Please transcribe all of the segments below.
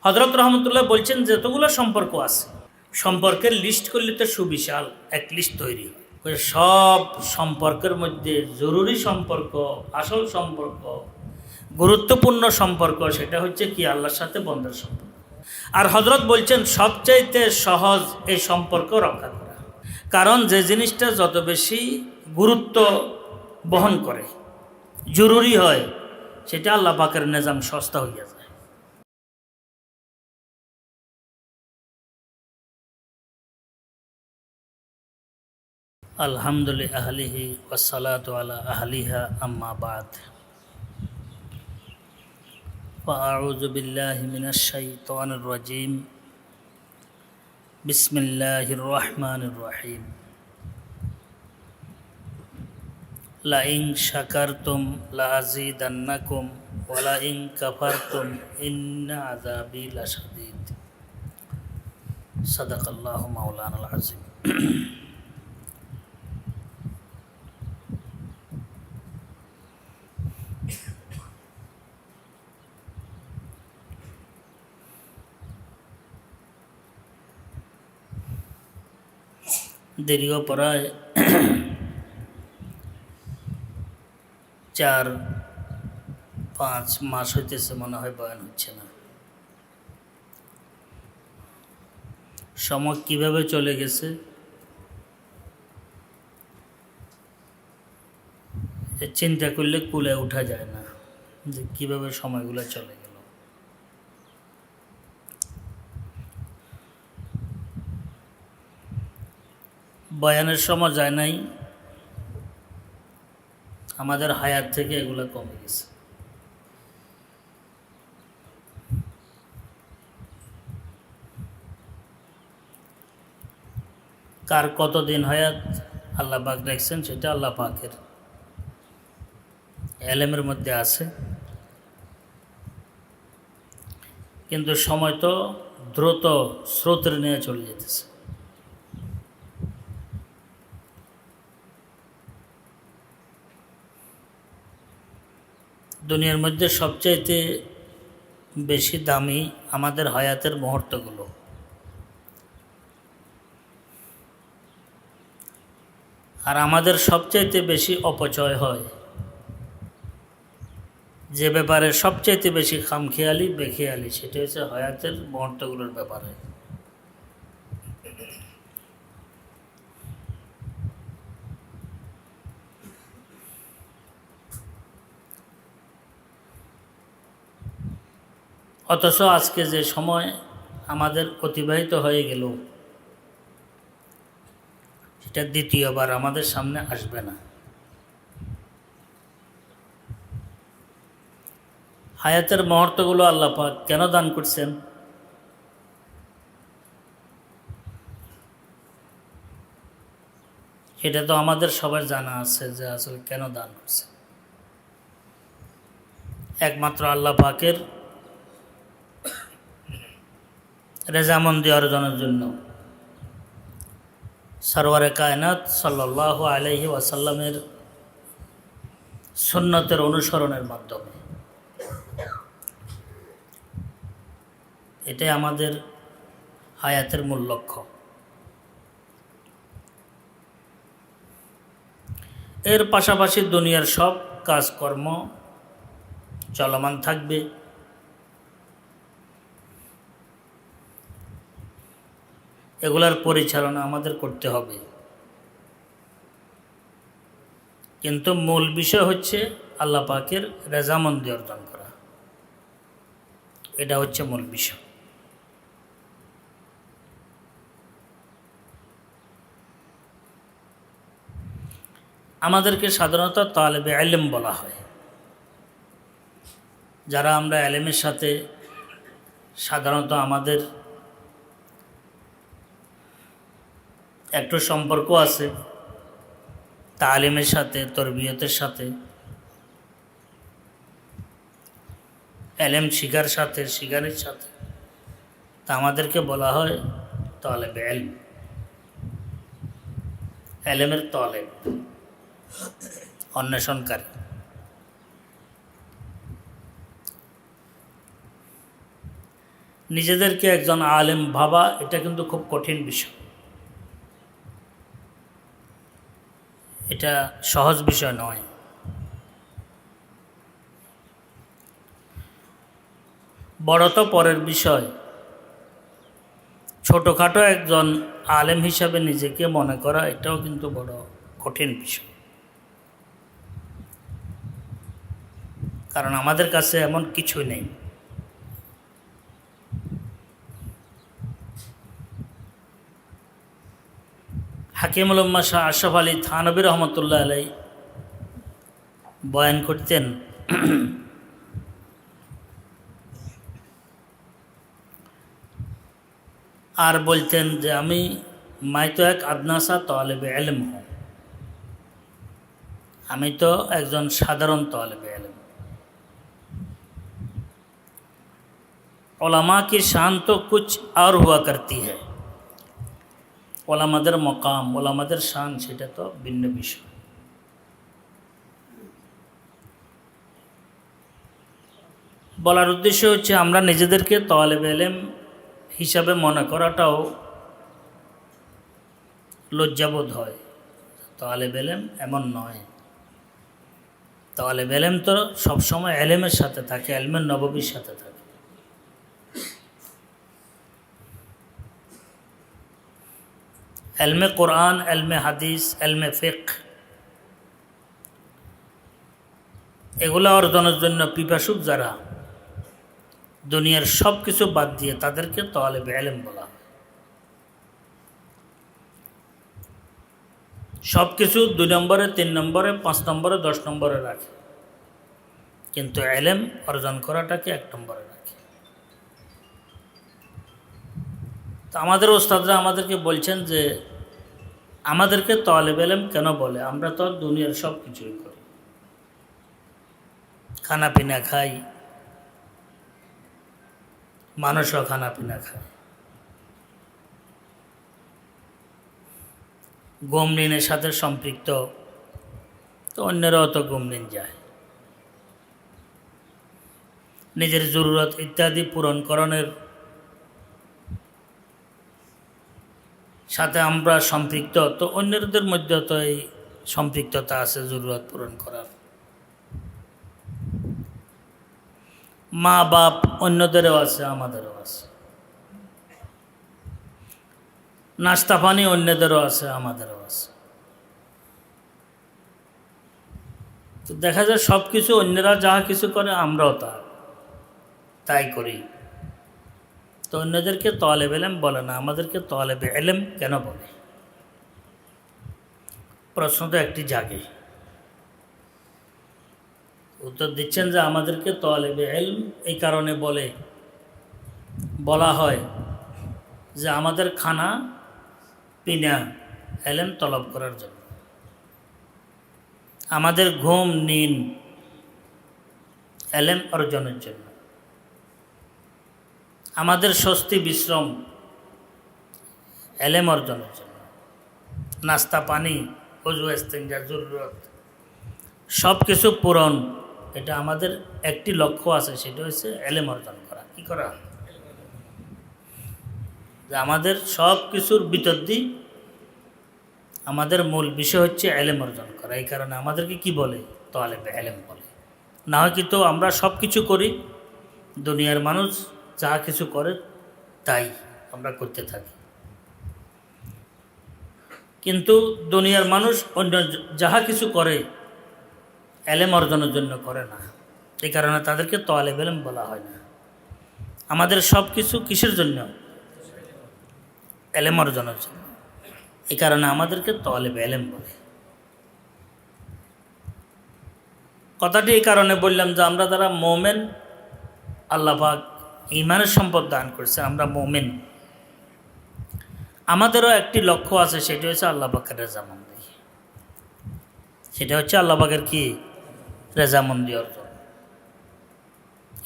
হযরত রহমতুল্লাহ বলছেন যতগুলো সম্পর্ক আছে সম্পর্কের লিস্ট করলে তো সুবিশাল এক লিস্ট তৈরি হয়। সব সম্পর্কের মধ্যে জরুরি সম্পর্ক, আসল সম্পর্ক, গুরুত্বপূর্ণ সম্পর্ক সেটা হচ্ছে কি আল্লাহর সাথে বন্দার সম্পর্ক। আর হযরত বলছেন সবচাইতে সহজ এই সম্পর্ক রক্ষা করা, কারণ যে জিনিসটা যত বেশি গুরুত্ব বহন করে, জরুরি হয়, সেটা আল্লাহ পাকের নিজাম সস্তা হইয়া যায়। আলহামদুলিল্লাহ আহলিহি ওয়াসসালাতু আলা আহলিহা আম্মা বাদ। ফাআউযু বিল্লাহি মিনাশ শাইতানির রাজীম। বিসমিল্লাহির রহমানির রহিম। লা ইন শাকারতুম লা আযীদান্নাকুম ওয়া লা ইন কাফারতুম ইন্না আযাবি লাশাদীদ। সাদাকাল্লাহু মাওলানাল আযীম। দীর্ঘ প্রায় 4-5 মাস হইতেছে মনে হয় বয়ান হচ্ছে না। সময় কিভাবে চলে গেছে চিন্তা করলে কুলে ওঠা যায় না, যে কিভাবে সময়গুলো চলে গেল। বয়ানের সময় যায় নাই, আমাদের হায়াত থেকে এগুলো কমে গেছে। কার কতদিন হায়াত আল্লাহ পাক রাখছেন সেটা আল্লাহ পাকের এলেমের মধ্যে আছে, কিন্তু সময় তো দ্রুত স্রোতের নিয়ে চলে যেতেছে। দুনিয়ার মধ্যে সবচাইতে বেশি দামি আমাদের হায়াতের মুহূর্তগুলো, আর আমাদের সবচাইতে বেশি অপচয় হয় যে ব্যাপারে সবচাইতে বেশি খামখেয়ালি বেখেয়ালি, সেটা হচ্ছে হায়াতের মুহূর্তগুলোর ব্যাপারে। অথচ আজকে যে সময় আমাদের অতিবাহিত হয়ে গেল সেটা দ্বিতীয়বার আমাদের সামনে আসবে না। হায়াতের মুহূর্তগুলো আল্লাহ পাক কেন দান করছেন? এটা তো আমাদের সবার জানা আছে যে আসলে কেন দান করছেন। একমাত্র আল্লাহ পাকের রেজামন্দি অর্জনের জন্য, সরওয়ারে কায়নাত সাল্লাল্লাহু আলাইহি ওয়াসাল্লামের সুন্নতের অনুসরণের মাধ্যমে। এটাই আমাদের হায়াতের মূল লক্ষ্য। এর পাশাপাশি দুনিয়ার সব কাজকর্ম চলমান থাকবে, এগুলার পরিচালনা আমাদের করতে হবে, কিন্তু মূল বিষয় হচ্ছে আল্লাহ পাকের রেজামন্দি অর্জন করা। এটা হচ্ছে মূল বিষয়। আমাদেরকে সাধারণত তালেবে ইলম বলা হয়, যারা আমরা ইলমের সাথে সাধারণত আমাদের একটু সম্পর্ক আছে, তালিমের সাথে, তরবিয়তের সাথে, ইলম শিখার শিখারের সাথে, তা আমাদেরকে বলা হয় তালেবে ইলম, ইলমের তালেব, অন্বেষণকারী। নিজেদেরকে একজন আলেম ভাবা এটা কিন্তু খুব কঠিন বিষয়, এটা সহজ বিষয় নয়। বড় তো পরের বিষয়, ছোটোখাটো একজন আলেম হিসাবে নিজেকে মনে করা এটাও কিন্তু বড় কঠিন বিষয়। কারণ আমাদের কাছে এমন কিছুই নেই। হাকিমুল উম্মাহ শাহ আশরাফ আলী থানভী রহমতুল্লাহ আলাই বয়ান করতেন, আর বলতেন যে मैं तो एक अदना सा तालिब इल्म हूँ, আমি তো একজন সাধারণ তালিব ইলম। उलमा की शान तो कुछ और हुआ करती है, ওলামাদের মকাম, ওলামাদের শান সেটা তো ভিন্ন বিষয়। বলার উদ্দেশ্য হচ্ছে আমরা নিজেদেরকে তালিব ইলম হিসাবে মনে করাটাও লজ্জাবোধ হয়। তালিব ইলম এমন নয়, তালিব ইলম তো সবসময় ইলমের সাথে থাকে, ইলমে নববীর সাথে থাকে। इल्म कुरान, इल्म হাদিস, इल्म ফিকহ এগুলো অর্জনের জন্য পিপাসুক যারা, দুনিয়ার সব কিছু বাদ দিয়ে তাদেরকে তালিব ইলম বলা হয়। সব কিছু 2 নম্বরে, 3 নম্বরে, 5 নম্বরে, 10 নম্বরে রাখে, কিন্তু ইলম অর্জন করাটাকে 1 নম্বরে রাখে। তো আমাদের ওস্তাদরা আমাদেরকে বলছেন যে আমাদেরকে তালিব ইলম কেন বলে? আমরা তো দুনিয়ার সব কিছুই করি, খানা পিনা খাই, মানুষও খানা পিনা খায়, গমনিনের সাথে সম্পৃক্ত, তো অন্যরাও তো গমনিন যায়। নিজের জরুরত ইত্যাদি পূরণকরণের সাথে আমরা সম্পৃক্ত, তো অন্যদের মধ্যে তো এই সম্পৃক্ততা আছে জরুরত পূরণ করার। মা বাপ অন্যদেরও আছে, আমাদেরও আছে। নাস্তা পানি অন্যদেরও আছে, আমাদেরও আছে। তো দেখা যায় সব কিছু অন্যরা যাহা কিছু করে আমরাও তাই করি। তো অন্যদেরকে তালিব ইলম বলে না, আমাদেরকে তালিব ইলম কেন বলে? প্রশ্ন তো একটি জাগে। উত্তর দিচ্ছেন যে আমাদেরকে তালিব ইলম এই কারণে বলা হয় যে আমাদের খানা পিনা ইলম তলব করার জন্য, আমাদের ঘুম নিন ইলম অর্জনের জন্য, আমাদের স্বস্তি বিশ্রাম ইলম অর্জনের জন্য, নাস্তা পানি, ওযু ইস্তেঞ্জা, জরুরত সব কিছু পূরণ, এটা আমাদের একটি লক্ষ্য আছে, সেটা হচ্ছে ইলম অর্জন করা। কি করা? যে আমাদের সব কিছুর ভিতর দিয়ে আমাদের মূল বিষয় হচ্ছে ইলম অর্জন করা। এই কারণে আমাদেরকে কি বলে? তালিব ইলম বলে। না হয় কিন্তু আমরা সব কিছু করি, দুনিয়ার মানুষ যা কিছু করে তাই আমরা করতে থাকি, কিন্তু দুনিয়ার মানুষ অন্য যাহা কিছু করে ইলম অর্জনের জন্য করে না। এই কারণে তাদেরকে তালিব ইলম বলা হয় না। আমাদের সব কিছু কিসের জন্য? ইলম অর্জনের জন্য। এই কারণে আমাদেরকে তালিব ইলম বলে। কথাটি এই কারণে বললাম যে আমরা যারা মুমিন, আল্লাহ পাক ঈমানের সম্পদ দান করছে, আমরা মুমিন, আমাদেরও একটি লক্ষ্য আছে, সেটা হচ্ছে আল্লাহ পাকের রেজামন্দি। সেটা হচ্ছে আল্লাহ পাকের কি? রেজামন্দি অর্জন।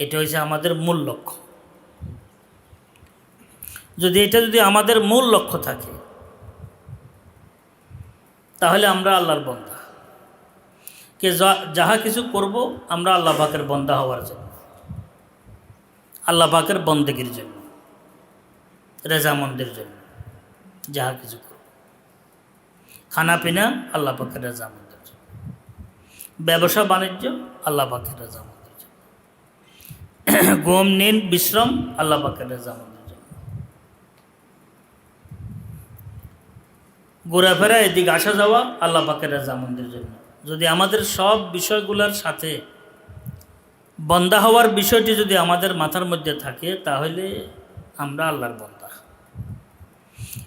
এটা হচ্ছে আমাদের মূল লক্ষ্য। যদি আমাদের মূল লক্ষ্য থাকে, তাহলে আমরা আল্লাহর বন্দা। কে যাহা কিছু করব আমরা আল্লাহ পাকের বন্দা হওয়ার জন্য, আল্লাহ পাকের বন্দেগীর জন্য। রেজামন্দির জন্য যাহা কিছু করব, খানা পিনা আল্লাহ পাকের রেজামন্দির জন্য, ব্যবসা বাণিজ্য আল্লাহ পাকের রেজামন্দির জন্য, ঘুম নিন বিশ্রাম আল্লাহ পাকের রেজামন্দির জন্য, ঘোরাফেরা এদিকে আসা যাওয়া আল্লাহ পাকের রেজামন্দির জন্য। যদি আমাদের সব বিষয়গুলোর সাথে বন্দা হওয়ার বিষয়টি যদি আমাদের মাথার মধ্যে থাকে, তাহলে আমরা আল্লাহর বন্দা।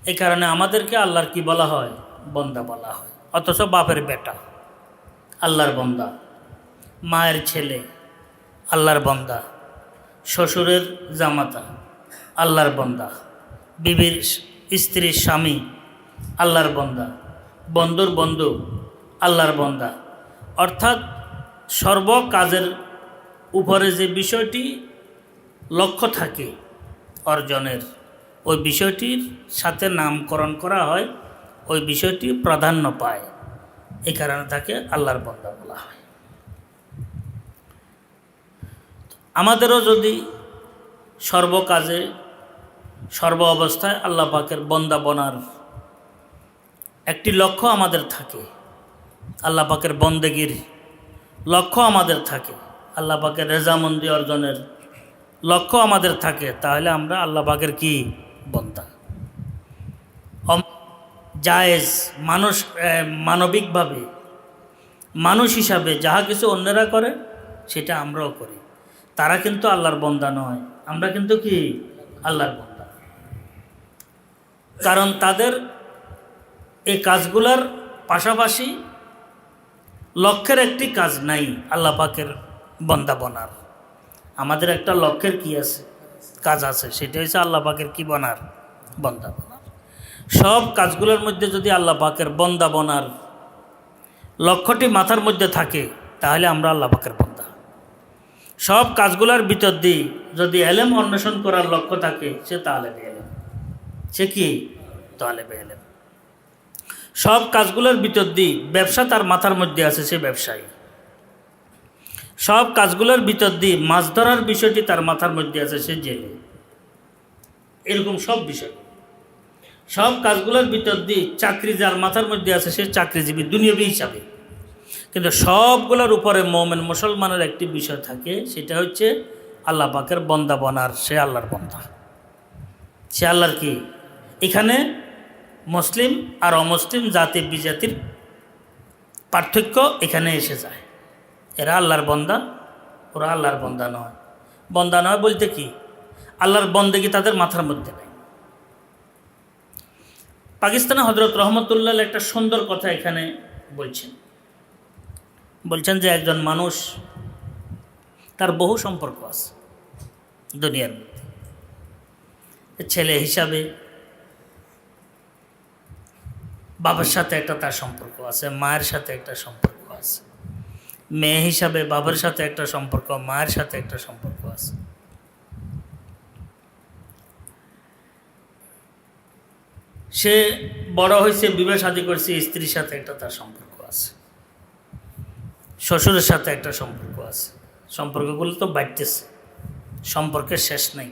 এই কারণে আমাদেরকে আল্লাহর কি বলা হয়? বন্দা বলা হয়। অথচ বাপের বেটা আল্লাহর বন্দা, মায়ের ছেলে আল্লাহর বন্দা, শ্বশুরের জামাতা আল্লাহর বন্দা, বিবির স্ত্রীর স্বামী আল্লাহর বন্দা, বন্ধুর বন্ধু আল্লাহর বন্দা। অর্থাৎ সর্ব কাজের উপরে যে বিষয়টি লক্ষ্য থাকে অর্জনের, ওই বিষয়টির সাথে নামকরণ করা হয়, ওই বিষয়টি প্রাধান্য পায়। এই কারণে তাকে আল্লাহর বন্দা বলা হয়। আমাদেরও যদি সর্বকাজে সর্ব অবস্থায় আল্লাহ পাকের বন্দা বনার একটি লক্ষ্য আমাদের থাকে, আল্লাহ পাকের বন্দেগীর লক্ষ্য আমাদের থাকে, আল্লাহ পাকের রেজামন্দি অর্জনের লক্ষ্য আমাদের থাকে, তাহলে আমরা আল্লাহ পাকের কি? বন্দা। জায়েজ মানবিকভাবে মানুষ হিসাবে যাহা কিছু অন্যরা করে সেটা আমরাও করি। তারা কিন্তু আল্লাহর বন্দা নয়, আমরা কিন্তু কি? আল্লাহর বন্দা। কারণ তাদের এই কাজগুলার পাশাপাশি লক্ষ্যের একটি কাজ নাই আল্লাহ পাকের বন্দা বনার। আমাদের একটা লক্ষ্যের কি আছে? কাজ আছে, সেটা হচ্ছে আল্লাহ পাকের কি বনার? বন্দা বনার। সব কাজগুলোর মধ্যে যদি আল্লাহ পাকের বন্দা বনার লক্ষ্যটি মাথার মধ্যে থাকে, তাহলে আমরা আল্লাহ পাকের বন্দা। সব কাজগুলোর ভিতর দিয়ে যদি এলেম অন্বেষণ করার লক্ষ্য থাকে, সে তালেবে এলেম। সে কি? তালেবে এলেম। সব কাজগুলোর ভিতর দিয়ে ব্যবসা তার মাথার মধ্যে আছে, সে ব্যবসায়ী। সব কাজগুলোর ভিতর দিয়ে মাছ ধরার বিষয়টি তার মাথার মধ্যে আছে, সে জেলে। এরকম সব বিষয়। সব কাজগুলোর ভিতর দিয়ে চাকরি যার মাথার মধ্যে আছে, সে চাকরিজীবী দুনিয়াবী হিসাবে। কিন্তু সবগুলোর উপরে মোমেন মুসলমানের একটি বিষয় থাকে, সেটা হচ্ছে আল্লাহ পাকের বন্দা বনার। সে আল্লাহর বন্দা, সে আল্লাহর কি? এখানে মুসলিম আর অমুসলিম জাতি বিজাতির পার্থক্য এখানে এসে যায়। এরা আল্লাহর বন্দা, ওরা আল্লাহর বন্দা নয়। বন্দা নয় বলতে কি? আল্লাহর বন্দেগী তাদের মাথার মধ্যে নেই। পাকিস্তানে হযরত রহমতুল্লাহ একটা সুন্দর কথা এখানে বলছেন যে একজন মানুষ, তার বহু সম্পর্ক আছে দুনিয়ার মধ্যে। ছেলে হিসাবে বাবার সাথে একটা তার সম্পর্ক আছে, মায়ের সাথে একটা সম্পর্ক আছে, মেয়ে হিসাবে বাবার সাথে একটা সম্পর্ক, মায়ের সাথে একটা সম্পর্ক আছে। সে বড় হয়েছে, বিবাহ শাদী করছে, স্ত্রীর সাথে একটা তার সম্পর্ক আছে, শ্বশুরের সাথে একটা সম্পর্ক আছে। সম্পর্কগুলো তো বাড়তেছে, সম্পর্কের শেষ নেই।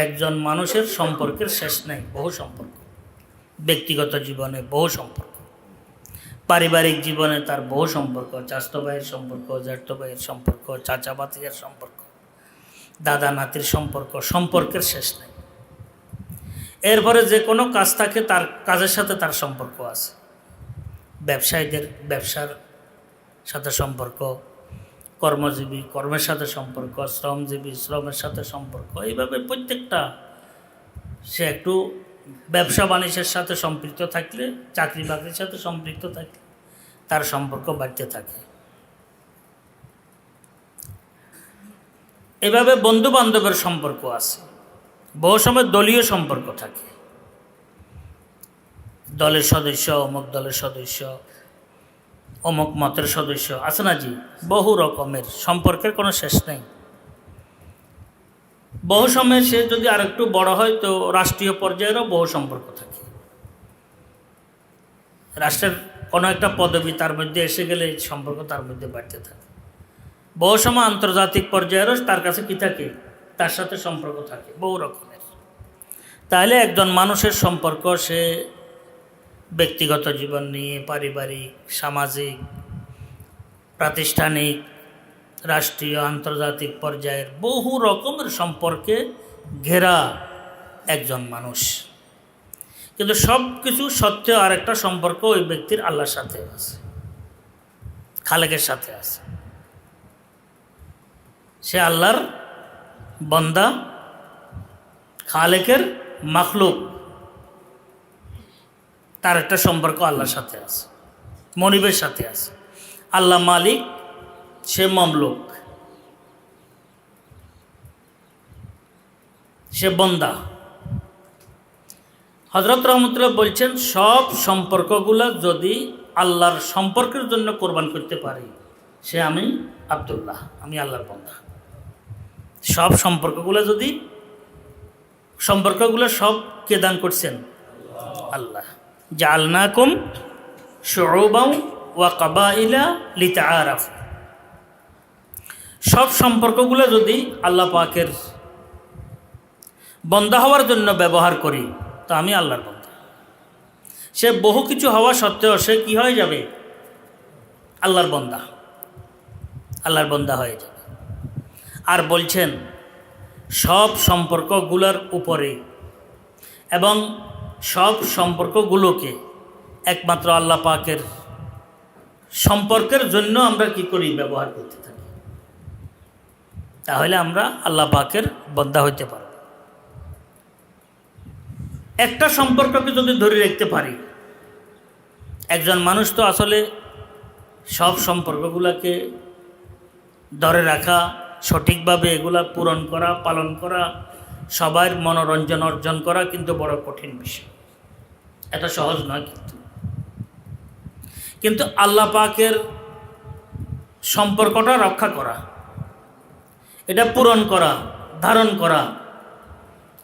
একজন মানুষের সম্পর্কের শেষ নেই, বহু সম্পর্ক। ব্যক্তিগত জীবনে বহু সম্পর্ক, পারিবারিক জীবনে তার বহু সম্পর্ক, চাচাতো ভাইয়ের সম্পর্ক, জ্যাঠতো ভাইয়ের সম্পর্ক, চাচা ভাতিজার সম্পর্ক, দাদা নাতির সম্পর্ক, সম্পর্কের শেষ নেই। এরপরে যে কোনো কাজ থাকে, তার কাজের সাথে তার সম্পর্ক আছে। ব্যবসায়ীদের ব্যবসার সাথে সম্পর্ক, কর্মজীবী কর্মের সাথে সম্পর্ক, শ্রমজীবী শ্রমের সাথে সম্পর্ক। এইভাবে প্রত্যেকটা সে একটু ব্যবসা বাণিজ্যের সাথে সম্পৃক্ত থাকলে, চাকরি বাকরির সাথে সম্পৃক্ত থাকলে তার সম্পর্ক বাড়তে থাকে। এভাবে বন্ধু বান্ধবের সম্পর্ক আছে। বহু সময় দলীয় সম্পর্ক থাকে, দলের সদস্য, অমুক দলের সদস্য, অমুক মতের সদস্য আছে না জি, বহু রকমের সম্পর্কের কোনো শেষ নেই। বহু সময় সে যদি আরেকটু বড় হয়, তো রাষ্ট্রীয় পর্যায়েরও বহু সম্পর্ক থাকে। রাষ্ট্রের কোনো একটা পদবি তার মধ্যে এসে গেলে সম্পর্ক তার মধ্যে বাড়তে থাকে। বহু সময় আন্তর্জাতিক পর্যায়েরও তার কাছে কি থাকে? তার সাথে সম্পর্ক থাকে বহু রকমের। তাহলে একজন মানুষের সম্পর্ক সে ব্যক্তিগত জীবন নিয়ে, পারিবারিক, সামাজিক, প্রাতিষ্ঠানিক, রাষ্ট্রীয়, আন্তর্জাতিক পর্যায়ের বহু রকমের সম্পর্কে ঘেরা একজন মানুষ। কিন্তু সব কিছু সত্ত্বেও আরেকটা সম্পর্ক ওই ব্যক্তির আল্লাহর সাথে আছে, খালেকের সাথে আছে। সে আল্লাহর বান্দা, খালেকের মাখলুক, তার একটা সম্পর্ক আল্লাহর সাথে আছে, মনিবের সাথে আছে। আল্লাহ মালিক, সে মামলুক, সে বান্দা। হযরত রহমতুল্লাহ বলছেন, সব সম্পর্কগুলো যদি আল্লাহর সম্পর্কের জন্য কোরবান করতে পারি, সে আমি আব্দুল্লাহ, আমি আল্লাহর বান্দা। সব সম্পর্কগুলো সব কে দান করছেন? আল্লাহ। জাআলনাকুম শুউবান ওয়া কাবাইলা লিতাআরাফু। সব সম্পর্কগুলো যদি আল্লাহ পাকের বান্দা হওয়ার জন্য ব্যবহার করি, তো আমি আল্লাহর বান্দা। সে বহু কিছু হওয়া সত্ত্বেও সে কি হয়ে যাবে? আল্লাহর বান্দা, আল্লাহর বান্দা হয়ে যাবে। আর বলছেন, সব সম্পর্কগুলোর উপরে এবং সব সম্পর্কগুলোকে একমাত্র আল্লাহ পাকের সম্পর্কের জন্য আমরা কি করি? ব্যবহার করতে থাকি। তাহলে আমরা আল্লাহ পাকের বান্দা হইতে পারব। একটা সম্পর্ককে যদি ধরে রাখতে পারি, একজন মানুষ তো আসলে সব সম্পর্কগুলোকে ধরে রাখা, সঠিকভাবে এগুলা পূরণ করা, পালন করা, সবার মনোরঞ্জন অর্জন করা কিন্তু বড় কঠিন বিষয়। এটা সহজ নয়। কিন্তু আল্লাহ পাকের সম্পর্কটা রক্ষা করা, এটা পূরণ করা, ধারণ করা,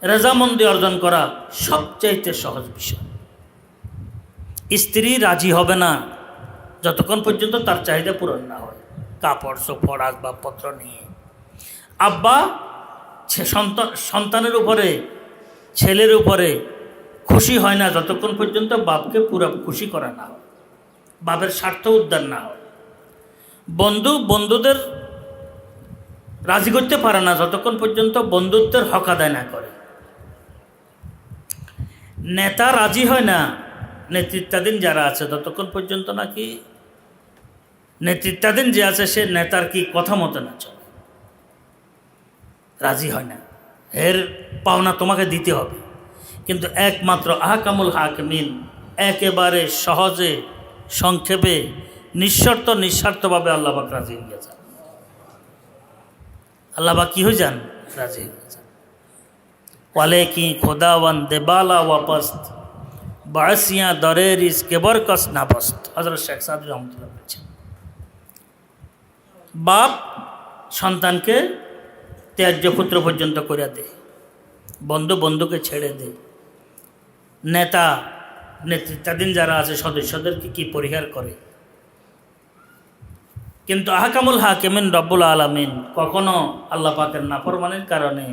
রেজামন্দি অর্জন করা সবচাইতে সহজ বিষয়। স্ত্রী রাজি হবে না যতক্ষণ পর্যন্ত তার চাহিদা পূরণ না হয়, কাপড় চোপড়, আসবাবপত্র নিয়ে। আব্বা সন্তানের উপরে, ছেলের উপরে খুশি হয় না যতক্ষণ পর্যন্ত বাপকে পুরো খুশি করা না হয়, বাপের স্বার্থ উদ্ধার না হয়। বন্ধুদের রাজি করতে পারে না যতক্ষণ পর্যন্ত বন্ধুত্বের হক আদায় না করে। নেতা রাজি হয় না, নেতৃত্বাধীন যারা আছে ততক্ষণ পর্যন্ত নাকি নেতৃত্বাধীন যে আছে সে নেতার কি কথা মতো না চলে, রাজি হয় না। এর পাওনা তোমাকে দিতে হবে। কিন্তু একমাত্র আহকামুল হাকিমিন একেবারে সহজে, সংক্ষেপে, নিঃস্বার্থভাবে আল্লাহ পাক রাজি হয়ে যান। আল্লাহ পাক কি হয়ে যান? রাজি হয়ে যান। ওয়ালে কি খোদাওয়ান দেবালা ওয়াপস্ত বাসিয়া দরের ইস কেবর কস নাপস্ত। হযরত শেখ সাদি রহমতুল্লাহ বলছেন, বাপ সন্তানকে ত্যায্য পুত্র পর্যন্ত করে দে, বন্ধুকে ছেড়ে দে, নেতৃত্বাধীন যারা আছে সদস্যদেরকে কি পরিহার করে। কিন্তু আহকামুল হাকিমিন রব্বুল আলামিন কখনো আল্লাহ পাকের নাফরমানির কারণে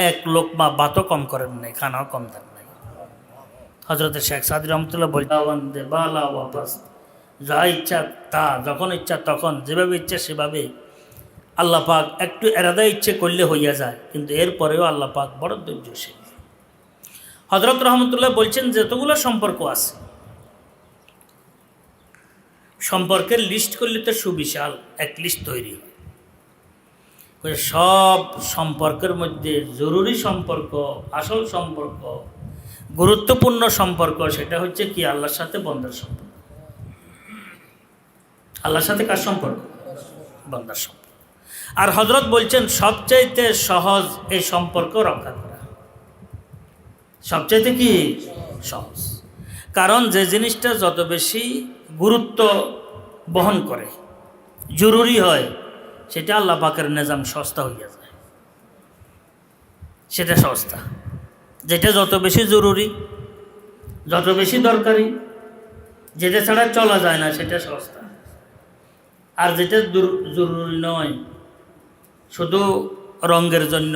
এক লোকমা ভাতও কম করেন নাই, খানাও কম দেন নাই। হযরত শেখ সাদি রহমতুল্লাহ বলছেন, যা ইচ্ছা তা, যখন ইচ্ছা তখন, যেভাবে ইচ্ছা সেভাবে আল্লাহ পাক একটু এরাদা ইচ্ছে করলে হইয়া যায়। কিন্তু এরপরেও আল্লাহ পাক বড় ধৈর্যশীল। হযরত রহমতুল্লাহ বলছেন, যতগুলো সম্পর্ক আছে, সম্পর্কের লিস্ট করলে তো সুবিশাল এক লিস্ট তৈরি হয়। সব সম্পর্কের মধ্যে জরুরি সম্পর্ক, আসল সম্পর্ক, গুরুত্বপূর্ণ সম্পর্ক সেটা হচ্ছে কি? আল্লাহর সাথে বান্দার সম্পর্ক। আল্লাহর সাথে কার সম্পর্ক? বান্দার সম্পর্ক। আর হযরত বলছেন সবচাইতে সহজ এই সম্পর্ক রক্ষা করা, সবচাইতে কি সহজ। কারণ যে জিনিসটা যত বেশি গুরুত্ব বহন করে, জরুরি হয়, সেটা আল্লাহ পাকের নিজাম সস্তা হইয়া যায়। সেটা সস্তা। যেটা যত বেশি জরুরি, যত বেশি দরকারি, যেটা ছাড়া চলা যায় না, সেটা সস্তা। আর যেটা জরুরি নয়, শুধু রঙের জন্য,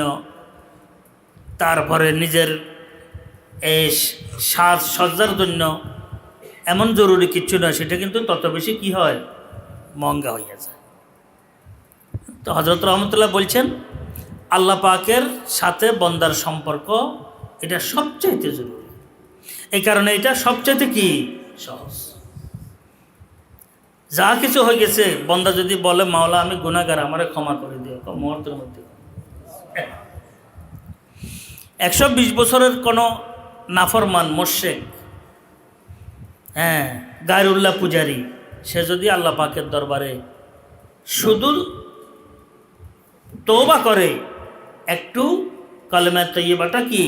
তারপরে নিজের এই সাজ সজ্জার জন্য এমন জরুরি কিচ্ছু নয়, সেটা কিন্তু তত বেশি কি হয়, মহঙ্গা হইয়া যায়। তো হযরত রহমতুল্লাহ বলছেন আল্লাহ পাকের সাথে বন্দার সম্পর্ক এটা সবচাইতে জরুরি, এই কারণে এটা সবচাইতে কি সহজ। যা কিছু হয়ে গেছে, বন্দা যদি বলে মাওলা আমি গুনাহগার, আমারে ক্ষমা করে দিও, মুহূর্তের মধ্যে 120 বছরের কোনো নাফরমান মুশরিক, গায়রুল্লাহ পূজারী, সে যদি আল্লাহ পাকের দরবারে শুধু তওবা করে, একটু কালেমা তয়্যিবাটা কি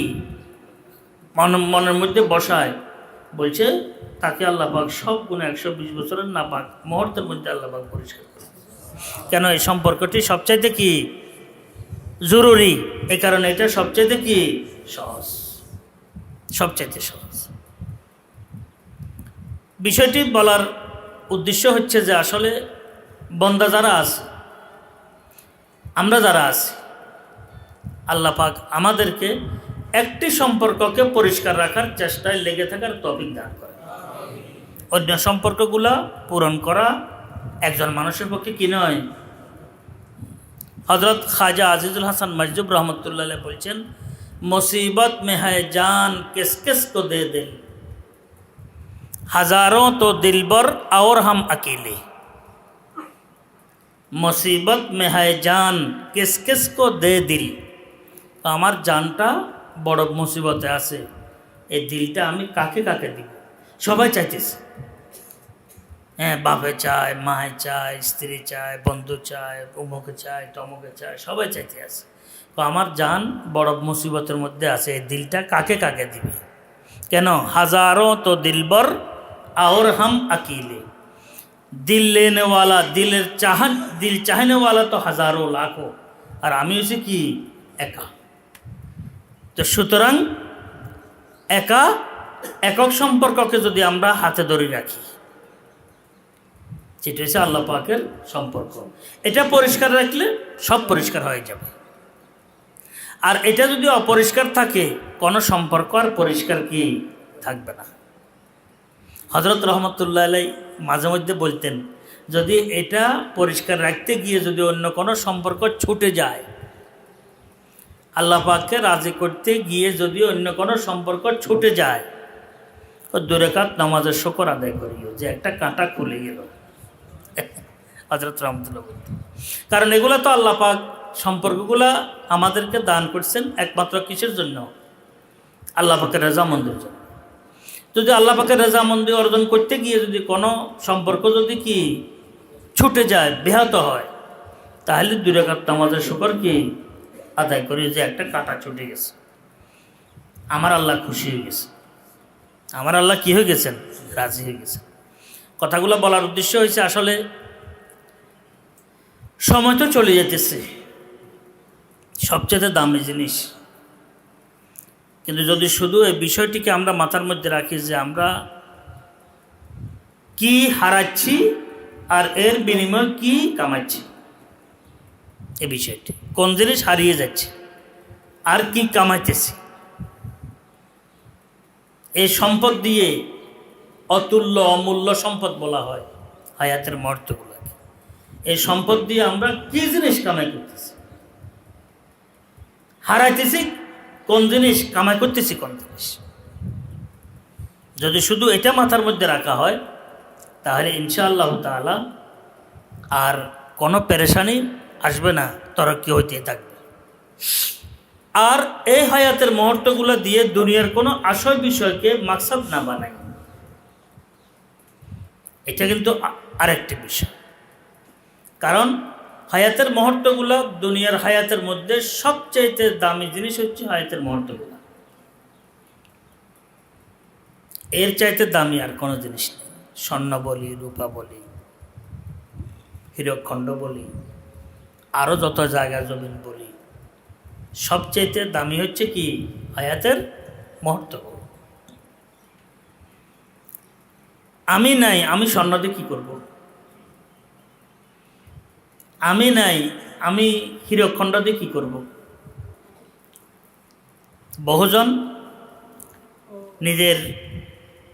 মনের মধ্যে বসায়, বলছে তাকে আল্লাহ পাক সব গুণে 120 বছরের নাপাক মুহূর্তের মধ্যে আল্লাহ পাক পরিষ্কার করে। কেন? এই সম্পর্কটি সবচাইতে কি জরুরি, এই কারণে এটা সবচাইতে কি সহজ, সবচাইতে সহজ। বিষয়টি বলার উদ্দেশ্য হচ্ছে যে আসলে বন্দা যারা আছে, আমরা যারা আছি, আল্লাহ পাক আমাদেরকে একটি সম্পর্ককে পরিষ্কার রাখার চেষ্টায় লেগে থাকার তৌফিক দান করে। অন্য সম্পর্কগুলা পূরণ করা একজন মানুষের পক্ষে কি নয়। হযরত খাজা আজিজুল হাসান মজদুব রহমতুল্লাহ আলাইহি বলছেন, মুসিবত में है जान किस किस को दे दिल, हजारों तो दिलबर और हम अकेले। मुसीबत में है जान किस किस को दे दिल, আমার জানটা বড় মুসিবতে আছে, এই দিলটা আমি কাকে কাকে দিব। সবাই চাইতেছে, বাপে চায়, মায়ে চায়, স্ত্রী চায়, বন্ধু চায়, অমুকে চায়, তমুকে চায়, সবাই চাইতে আছে। তো আমার জান বড় মুসিবতের মধ্যে আছে, এই দিলটা কাকে কাকে দিবে। কেন? হাজারো তো দিলবর और हम अकेले, दिल लेने वाला, दिल चाहने वाला तो हजारों लाखों, और আমি হচ্ছে কি একা। তো সুতরাং একক সম্পর্ককে যদি আমরা হাতে ধরে রাখি, যেটা হচ্ছে আল্লাহ পাকের সম্পর্ক, এটা পরিষ্কার রাখলে সব পরিষ্কার হয়ে যাবে। আর এটা যদি অপরিষ্কার থাকে, কোনো সম্পর্ক আর পরিষ্কার কি থাকবে না। হযরত রহমতুল্লাহ আলাইহি মাঝে মধ্যে বলতেন, যদি এটা পরিষ্কার রাখতে গিয়ে যদি অন্য কোনো সম্পর্ক ছুটে যায়, আল্লাহ পাককে রাজি করতে গিয়ে যদি অন্য কোনো সম্পর্ক ছুটে যায়, ও 2 রাকাত নামাজের শুকর আদায় করিও যে একটা কাঁটা খুলে গেল। হযরত রহমতুল্লাহ বলতেন, কারণ এগুলো তো আল্লাহ পাক সম্পর্কগুলা আমাদেরকে দান করছেন একমাত্র কিসের জন্য? আল্লাহ পাকের রাজামন্দির জন্য। যদি আল্লাহ পাকের রাজামন্দি অর্জন করতে গিয়ে যদি কোনো সম্পর্ক যদি কি ছুটে যায়, ব্যাহত হয়, তাহলে 2 রাকাত নামাজের শুকর কি আদায় করি যে একটা কাঁটা ছুটে গেছে, আমার আল্লাহ খুশি হয়ে গেছে, আমার আল্লাহ কি হয়ে গেছেন? রাজি হয়ে গেছেন। কথাগুলো বলার উদ্দেশ্য হয়েছে আসলে সময় তো চলে যেতেছে, সবচেয়ে দামি জিনিস, কিন্তু যদি শুধু এই বিষয়টিকে আমরা মাথার মধ্যে রাখি যে আমরা কি হারাচ্ছি আর এর বিনিময়ে কি কামাচ্ছি, এই বিষয়টি কোন জিনিস হারিয়ে যাচ্ছে আর কি কামাইতেছি, এই সম্পদ দিয়ে অতুল্য অমূল্য সম্পদ বলা হয় হায়াতের মুহূর্তগুলোকে। এই সম্পদ দিয়ে আমরা কি জিনিস কামাই করতেছি, হারাইতেছি কোন জিনিস, কামাই করতেছি কোন জিনিস। যদি শুধু এটা মাথার মধ্যে রাখা হয়, তাহলে ইনশাআল্লাহ তাআলা আর কোনো পেরেশানি আসবে না, তরক্কি হইতে থাকবে। আর এই হায়াতের মুহূর্তগুলো দিয়ে দুনিয়ার কোনো আশয় বিষয়কে মাকসাদ না বানাই, এটা কিন্তু আরেকটি বিষয়। কারণ হায়াতের মুহূর্তগুলো দুনিয়ার হায়াতের মধ্যে সবচাইতে দামি জিনিস হচ্ছে হায়াতের মুহূর্তগুলো, এর চাইতে দামি আর কোনো জিনিস নেই। স্বর্ণ বলি, রূপা বলি, হীরকখণ্ড বলি, আরও যত জায়গা জমিন বলি, সবচাইতে দামি হচ্ছে কি হায়াতের মুহূর্ত। আমি নাই, আমি স্বর্ণ দিয়ে কী করব? আমি নাই, আমি হীরকখণ্ড দিয়ে কী করব? বহুজন নিজের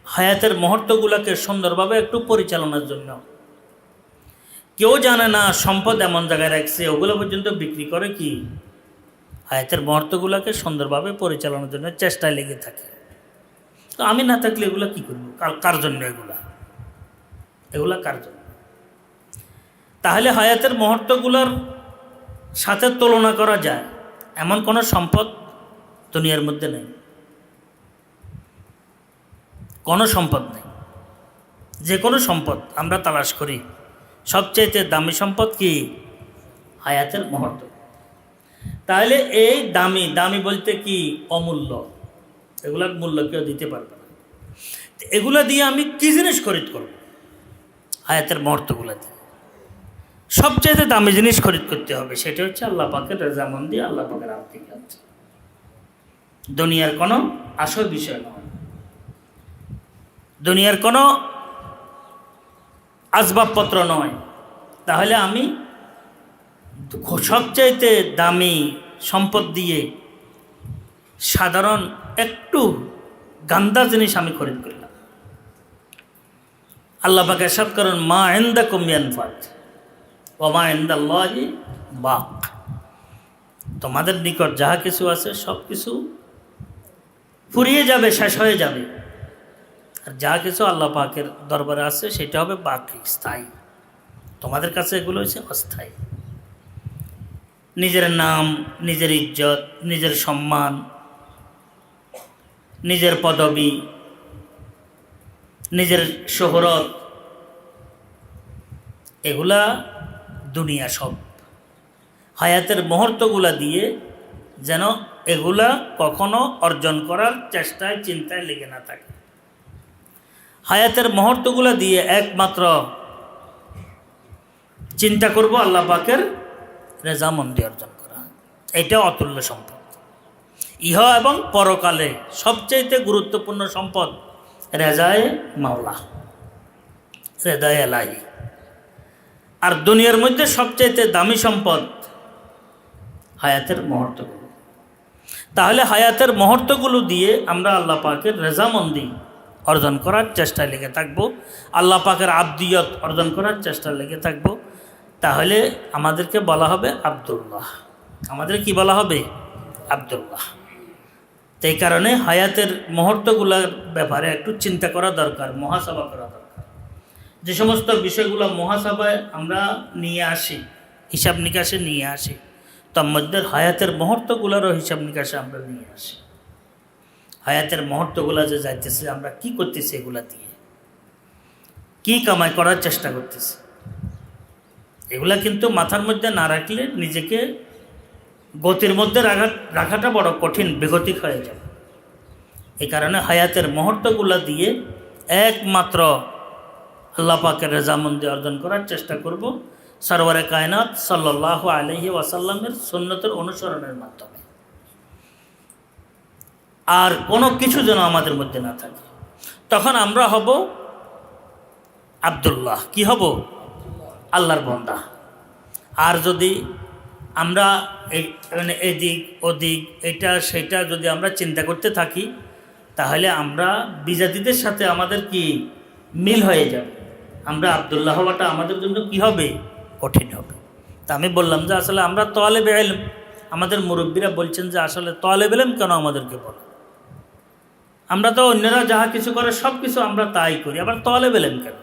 হায়াতের মুহূর্তগুলোকে সুন্দরভাবে একটু পরিচালনার জন্য। কেউ জানে না সম্পদ এমন জায়গায় রাখছে, ওগুলো পর্যন্ত বিক্রি করে কি হায়াতের মুহূর্তগুলোকে সুন্দরভাবে পরিচালনার জন্য চেষ্টায় লেগে থাকে। তো আমি না থাকলে এগুলো কী করবো? কার জন্য এগুলা কার জন্য? তাহলে হায়াতের মুহূর্তগুলোর সাথে তুলনা করা যায় এমন কোনো সম্পদ দুনিয়ার মধ্যে নেই, কোনো সম্পদ নেই। যে কোনো সম্পদ আমরা তালাশ করি, সবচাইতে দামি সম্পদ কি? হায়াতের মুহূর্ত। তাহলে এই দামি বলতে কি? অমূল্য। এগুলার মূল্য কেউ দিতে পারবে না। এগুলা দিয়ে আমি কী জিনিস খরিদ করব? হায়াতের মুহূর্তগুলো দিয়ে সবচাইতে দামি জিনিস খরিদ করতে হবে, সেটা হচ্ছে আল্লাহ পাকের রেজামন্দি, আল্লাহ পাকের আতিকাত। দুনিয়ার কোনো আসল বিষয় নয়, দুনিয়ার কোনো আসবাবপত্র নয়। তাহলে আমি সবচাইতে দামি সম্পদ দিয়ে সাধারণ একটু গান্দা জিনিস আমি খরিদ করলাম। আল্লাহ পাক ইরশাদ করেন, মা ইনদাকুম ইয়ানফাদ ওয়া মা ইনদাল্লাহি বাক। তোমাদের নিকট যাহা কিছু আছে সব কিছু ফুরিয়ে যাবে, শেষ হয়ে যাবে। আর যা কিছু আল্লাহ পাকের দরবারে আছে সেটা হবে বাকি, স্থায়ী। তোমাদের কাছে এগুলো হচ্ছে অস্থায়ী। নিজের নাম, নিজের ইজ্জত, নিজের সম্মান, নিজের পদবি, নিজের শোহরত, এগুলা দুনিয়া সব। হায়াতের মুহূর্তগুলা দিয়ে যেন এগুলা কখনো অর্জন করার চেষ্টায় চিন্তায় লেগে না থাকে। হায়াতের মুহূর্তগুলো দিয়ে একমাত্র চিন্তা করব আল্লাহ পাকের রেজামন্দি অর্জন করা। এটা অতুল্য সম্পদ। ইহ এবং পরকালে সবচাইতে গুরুত্বপূর্ণ সম্পদ রেজায়ে মাওলা, রেজায়ে এলাহি। আর দুনিয়ার মধ্যে সবচাইতে দামি সম্পদ হায়াতের মুহূর্তগুলো। তাহলে হায়াতের মুহূর্তগুলো দিয়ে আমরা আল্লাহ পাকের রেজামন্দি অর্জন করার চেষ্টায় লেগে থাকবো, আল্লাহ পাকের আবদিয়ত অর্জন করার চেষ্টায় লেগে থাকবো। তাহলে আমাদেরকে বলা হবে আব্দুল্লাহ। আমাদের কি বলা হবে? আব্দুল্লাহ। এই কারণে হায়াতের মুহূর্তগুলোর ব্যাপারে একটু চিন্তা করা দরকার, মুহাসাবা করা দরকার। যে সমস্ত বিষয়গুলো মুহাসাবায় আমরা নিয়ে আসি, হিসাব নিকাশে নিয়ে আসি, তার মধ্যে হায়াতের মুহূর্তগুলোরও হিসাব নিকাশে আমরা নিয়ে আসি। হায়াতের মুহূর্তগুলো যে যাইতেছে, আমরা কি করতেছি, এগুলা দিয়ে কি কামাই করার চেষ্টা করতেছি, এগুলা কিন্তু মাথার মধ্যে না রাখলে নিজেকে গতির মধ্যে রাখাটা বড় কঠিন, বেগতিক হয়ে যাবে। এই কারণে হায়াতের মুহূর্তগুলো দিয়ে একমাত্র আল্লাহ পাকের রেজামন্দি অর্জন করার চেষ্টা করব, সরওয়ারে কায়নাত সাল্লাল্লাহু আলাইহি ওয়াসাল্লামের সুন্নতের অনুসরণের মাধ্যমে। আর কোনো কিছু যেন আমাদের মধ্যে না থাকে। তখন আমরা হব আব্দুল্লাহ। কি হব? আল্লাহর বান্দা। আর যদি আমরা মানে এদিক ওদিক এটা সেটা যদি আমরা চিন্তা করতে থাকি, তাহলে আমরা বিজাতিদের সাথে আমাদের কি মিল হয়ে যাবে। আমরা আব্দুল্লাহ হওয়াটা আমাদের জন্য কি হবে? কঠিন হবে। তা আমি বললাম যে আসলে আমরা তালেবে ইলম, আমাদের মুরব্বীরা বলছেন যে আসলে তালেবে ইলম কেন আমাদেরকে বলে? আমরা তো অন্যরা যাহা কিছু করে সব কিছু আমরা তাই করি, আবার তালেবে ইলম কেন?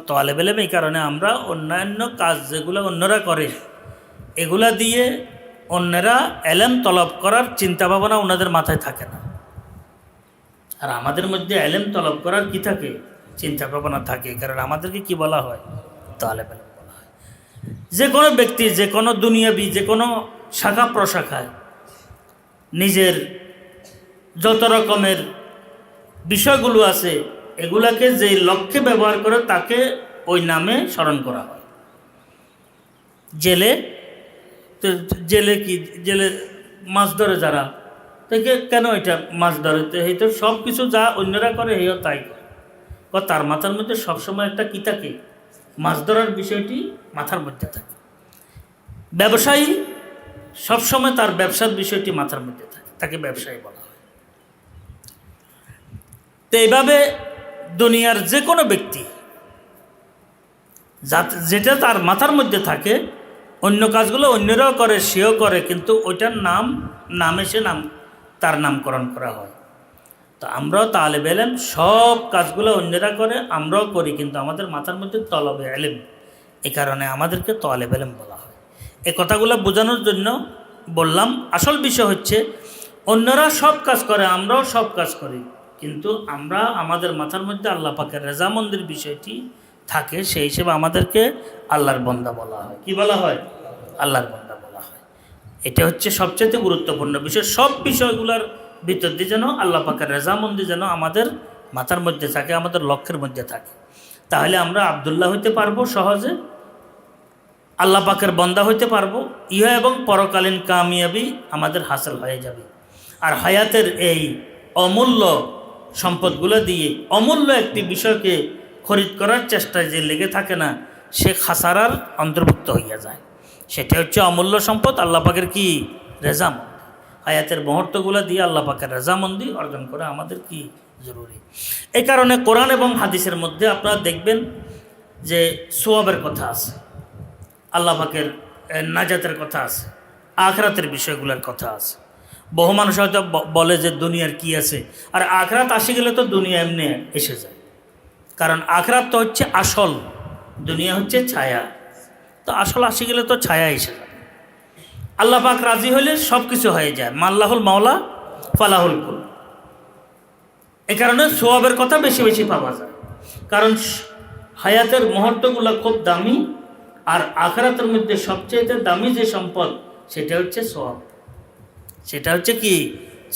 তালেবে ইলম এই কারণে আমরা অন্যান্য কাজ যেগুলো অন্যরা করে এগুলা দিয়ে অন্যরা এলেম তলব করার চিন্তা ভাবনা ওনাদের মাথায় থাকে না। আর আমাদের মধ্যে এলেম তলব করার কি থাকে? চিন্তা ভাবনা থাকে। কারণ আমাদেরকে কি বলা হয়? তালেবে ইলম বলা হয়। যে কোনো ব্যক্তি, যে কোনো দুনিয়াবি, যে কোনো শাখা প্রশাখায় নিজের যত রকমের বিষয়গুলো আছে এগুলাকে যে লক্ষ্যে ব্যবহার করে তাকে ওই নামে স্মরণ করা হয়। জেলে কি জেলে মাছ ধরে যারা, তাকে কেন এটা মাছ ধরে? এই তো সব কিছু যা অন্যরা করে হেও তাই করে। তার মাথার মধ্যে সবসময় একটা কি থাকে? মাছ ধরার বিষয়টি মাথার মধ্যে থাকে। ব্যবসায়ী সবসময় তার ব্যবসার বিষয়টি মাথার মধ্যে থাকে, তাকে ব্যবসায়ী বলা হয়। তো এইভাবে দুনিয়ার যে কোনো ব্যক্তি যেটা তার মাথার মধ্যে থাকে, অন্য কাজগুলো অন্যরাও করে, সেও করে, কিন্তু ওইটার নামে সে তার নামকরণ করা হয়। তো আমরাও তালেব ইলম, সব কাজগুলো অন্যরা করে, আমরাও করি, কিন্তু আমাদের মাথার মধ্যে তলবে ইলম, এই কারণে আমাদেরকে তালেব ইলম বলা হয়। এই কথাগুলো বোঝানোর জন্য বললাম। আসল বিষয় হচ্ছে অন্যরা সব কাজ করে, আমরাও সব কাজ করি, কিন্তু আমরা আমাদের মাথার মধ্যে আল্লাহ পাকের রেজামন্দির বিষয়টি থাকে, সেই হিসেবে আমাদেরকে আল্লাহর বান্দা বলা হয়। কি বলা হয়? আল্লাহর বান্দা বলা হয়। এটা হচ্ছে সবচেয়ে গুরুত্বপূর্ণ বিষয়। সব বিষয়গুলোর ভিতর দিয়ে যেন আল্লাহ পাকের রেজামন্দি যেন আমাদের মাথার মধ্যে থাকে, আমাদের লক্ষ্যের মধ্যে থাকে, তাহলে আমরা আব্দুল্লাহ হইতে পারবো সহজে, আল্লাহ পাকের বান্দা হইতে পারবো, ইহা এবং পরকালীন কামিয়াবি আমাদের হাসিল হয়ে যাবে। আর হায়াতের এই অমূল্য সম্পদগুলো দিয়ে অমূল্য একটি বিষয়কে খরিদ করার চেষ্টায় যে লেগে থাকে না, সে খাসারার অন্তর্ভুক্ত হইয়া যায়। সেটা হচ্ছে অমূল্য সম্পদ আল্লাহ পাকের কি রেজামন্দি। হায়াতের মুহূর্তগুলো দিয়ে আল্লাহ পাকের রেজামন্দি অর্জন করা আমাদের কি জরুরি। এই কারণে কোরআন এবং হাদিসের মধ্যে আপনারা দেখবেন যে সোয়াবের কথা আছে, আল্লাহ পাকের নাজাতের কথা আছে, আখরাতের বিষয়গুলোর কথা আছে। বহু মানুষ হয়তো বলে যে দুনিয়ার কি আছে, আর আখরাত আসে গেলে তো দুনিয়া এমনি এসে যায়, কারণ আখরাত তো হচ্ছে আসল, দুনিয়া হচ্ছে ছায়া। তো আসল আসে গেলে তো ছায়া এসে যায়। আল্লাহ পাক রাজি হইলে সব কিছু হয়ে যায়। মাল্লাহুল মাওলা ফালাহুল কুল। এই কারণে সোয়াবের কথা বেশি বেশি পাওয়া যায়, কারণ হায়াতের মুহূর্তগুলো খুব দামি, আর আখরাতের মধ্যে সবচেয়ে দামি যে সম্পদ সেটা হচ্ছে সোয়াব। সেটা হচ্ছে কি?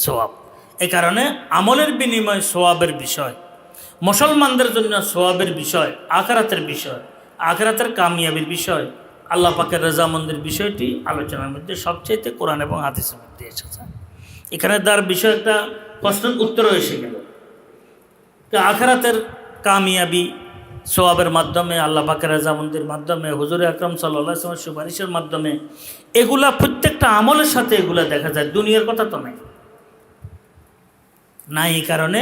সোয়াব। এই কারণে আমলের বিনিময় সোয়াবের বিষয়, মুসলমানদের জন্য সোয়াবের বিষয়, আখরাতের বিষয়, আখরাতের কামিয়াবির বিষয়, আল্লাহ পাকের রেজামন্দির বিষয়টি আলোচনার মধ্যে সবচেয়ে কোরআন এবং হাদিসের মধ্যে এসেছে। এখানে তার বিষয় একটা প্রশ্নের উত্তরও এসে গেল। তো আখরাতের কামিয়াবি সোয়াবের মাধ্যমে, আল্লাহ পাকের রেজামন্দির মাধ্যমে, হুজুর আকরাম সাল্লাল্লাহু আলাইহি ওয়াসাল্লামের সুপারিশের মাধ্যমে, এগুলা প্রত্যেকটা আমলের সাথে এগুলা দেখা যায়। দুনিয়ার কথা তো নাই। এই কারণে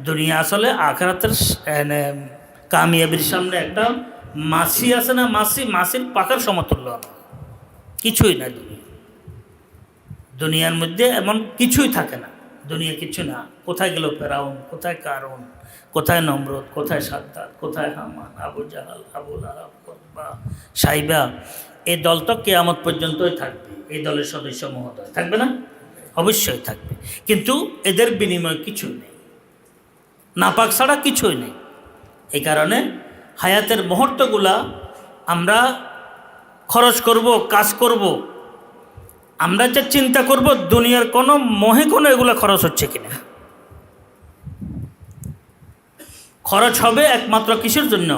দুনিয়া আসলে আখরাতের কামিয়াবির সামনে একটা মাছি আছে না, মাছির পাখার সমতুল্য না, কিছুই না। দুনিয়ার মধ্যে এমন কিছুই থাকে না, দুনিয়া কিছু না। কোথায় গেল ফেরাউন, কোথায় কারুন, কোথায় নমরুদ, কোথায় সাদ্দাত, কোথায় হামান, আবু জাহাল, আবু লাহাব, উতবা, সাইবা, এই দল তো কিয়ামত পর্যন্তই থাকবে। এই দলের সদস্য মহোদয় থাকবে না? অবশ্যই থাকবে, কিন্তু এদের বিনিময় কিছুই নেই, নাপাক ছাড়া কিছুই নেই। এই কারণে হায়াতের মুহূর্তগুলা আমরা খরচ করব, কাজ করব, আমরা যে চিন্তা করব দুনিয়ার কোনো মোহে কোনো এগুলো খরচ হচ্ছে কিনা। খরচ হবে একমাত্র কিসের জন্য?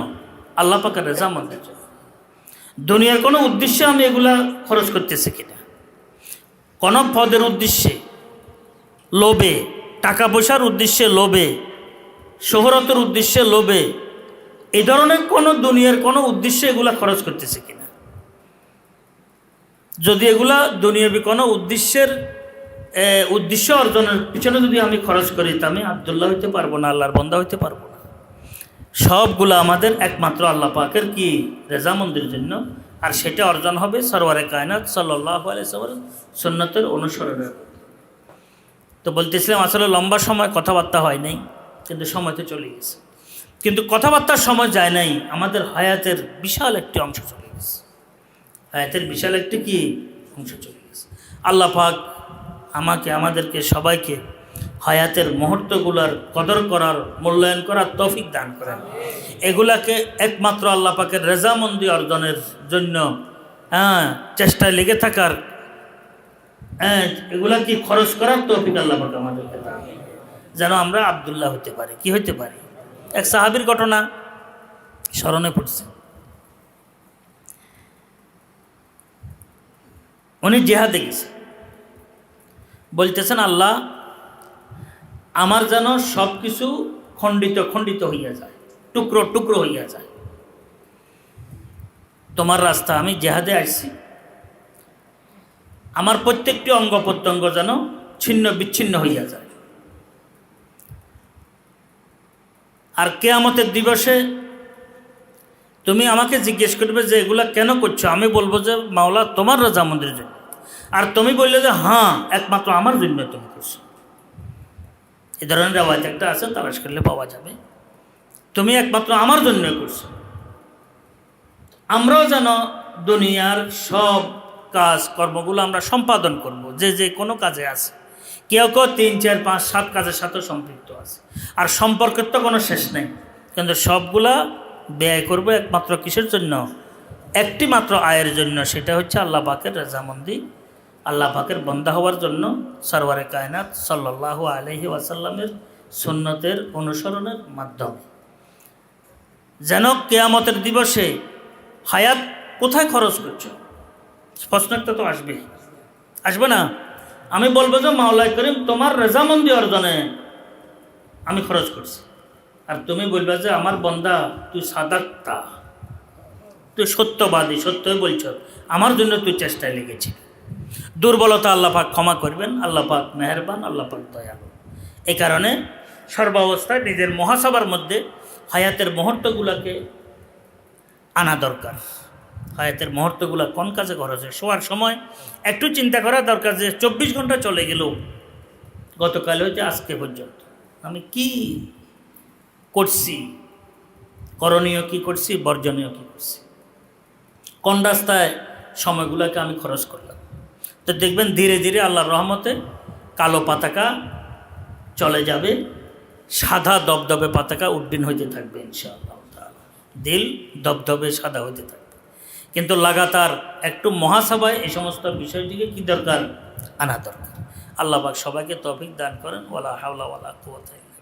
আল্লাহ পাকের রেজামন্দির জন্য। দুনিয়ার কোনো উদ্দেশ্যে আমি এগুলা খরচ করতেছি কিনা, কোনো পদের উদ্দেশ্যে, লোভে, টাকা পয়সার উদ্দেশ্যে লোভে, শোহরতের উদ্দেশ্যে লোভে, এই ধরনের কোনো দুনিয়ার কোনো উদ্দেশ্যে এগুলা খরচ করতেছে কিনা। যদি এগুলা দুনিয়াবি কোনো উদ্দেশ্য অর্জনের পিছনে যদি আমি খরচ করি, তা আমি আব্দুল্লাহ হইতে পারবো না, আল্লাহর বান্দা হইতে পারবো না। সবগুলো আমাদের একমাত্র আল্লাহ পাকের কি রেজামন্দির জন্য, আর সেটা অর্জন হবে সরওয়ারে কায়নাত সাল্লাল্লাহু আলাইহি ওয়াসাল্লাম সুন্নতের অনুসরণের। তো বলতেছিলাম আসলে লম্বা সময় কথাবার্তা হয় নাই, কিন্তু সময় তো চলে গেছে। কিন্তু কথাবার্তার সময় যায় নাই, আমাদের হায়াতের বিশাল একটি অংশ চলে গেছে। হায়াতের বিশাল একটি কি অংশ চলে গেছে। আল্লাহ পাক আমাকে, আমাদেরকে, সবাইকে হায়াতের মুহূর্তগুলোর কদর করার, মূল্যায়ন করার তৌফিক দান করেন। এগুলাকে একমাত্র আল্লাহ পাকের রেজামন্দি অর্জনের জন্য চেষ্টায় লেগে থাকার, এগুলা কি খরচ করার তৌফিক আল্লাহ পাক আমাদেরকে দান, যেন আমরা আব্দুল্লাহ হতে পারি। কি হইতে পারি? এক সাহাবীর ঘটনা স্মরণে পড়ছে। উনি জিহাদে গেছে, বলতেছেন আল্লাহ আমার যেন সব কিছু খণ্ডিত খণ্ডিত হইয়া যায়, টুকরো টুকরো হইয়া যায়। তোমার রাস্তা, আমি জিহাদে আসছি, আমার প্রত্যেকটি অঙ্গ প্রত্যঙ্গ যেন ছিন্ন বিচ্ছিন্ন হইয়া যায়। আর কিয়ামতের দিবসে তুমি আমাকে জিজ্ঞেস করবে যে এগুলা কেন করছো, আমি বলবো যে মাওলা তোমার রাজামন্দির জন্য। আর তুমি বললে যে হ্যাঁ একমাত্র আমার জন্য তুমি করছো। এই ধরনের রেওয়ায়ত একটা আছে, তালাশ করলে পাওয়া যাবে। তুমি একমাত্র আমার জন্য করছো। আমরাও যেন দুনিয়ার সব কাজ কর্মগুলো আমরা সম্পাদন করব, যে যে কোনো কাজে আছে। কেউ কেউ 3, 4, 5, 7 কাজের সাথে সম্পৃক্ত আছে। আর সম্পর্কের তো কোনো শেষ নেই, কিন্তু সবগুলা ব্যয় করবো একমাত্র কিসের জন্য? একটি মাত্র আয়ের জন্য, সেটা হচ্ছে আল্লাহ পাকের রাজামন্দি, আল্লাহ পাকের বন্দা হওয়ার জন্য, সরওয়ারে কায়নাত সাল্লাল্লাহু আলাইহি ওয়াসাল্লামের সুন্নতের অনুসরণের মাধ্যমে। যেন কিয়ামতের দিবসে হায়াত কোথায় খরচ করছো, প্রশ্ন একটা তো আসবে না? আমি বলবো যে মাওলাই করিম তোমার রেজামন্দি অর্জনে আমি খরচ করছি। আর তুমি বলবে যে আমার বন্দা তুই সাদাক্তা, তুই সত্যবাদী, সত্যই বলছ, আমার জন্য তুই চেষ্টায় লেগেছি। দুর্বলতা আল্লাহ পাক ক্ষমা করবেন, আল্লাহ পাক মেহেরবান, আল্লাহ পাক দয়ালু। এই কারণে সর্বাবস্থায় নিজের মহাসভার মধ্যে হায়াতের মুহূর্তগুলোকে আনা দরকার। হায়াতের মুহূর্তগুলো কোন কাজে খরচ হয়, শোয়ার সময় একটু চিন্তা করা দরকার যে 24 ঘন্টা চলে গেল গতকাল হইতে আজকে পর্যন্ত আমি কি করছি, করণীয় কি করছি, বর্জনীয় কি করছি, কোন রাস্তায় সময়গুলোকে আমি খরচ করলাম। তো দেখবেন ধীরে ধীরে আল্লাহর রহমতে কালো পতাকা চলে যাবে, সাদা দবদবে পতাকা উড্ডীন হইতে থাকবে ইনশাআল্লাহ তাআলা। দিল দবদবে সাদা হইতে থাকবে। কিন্তু লাগাতার একটু মহাসভায় এই সমস্ত বিষয়টিকে কি দরকার? আনা দরকার। আল্লাহ পাক সবাইকে তৌফিক দান করেন। ওয়ালা হাওলা ওয়ালা কুওয়াতা ইল্লা বিল্লাহ।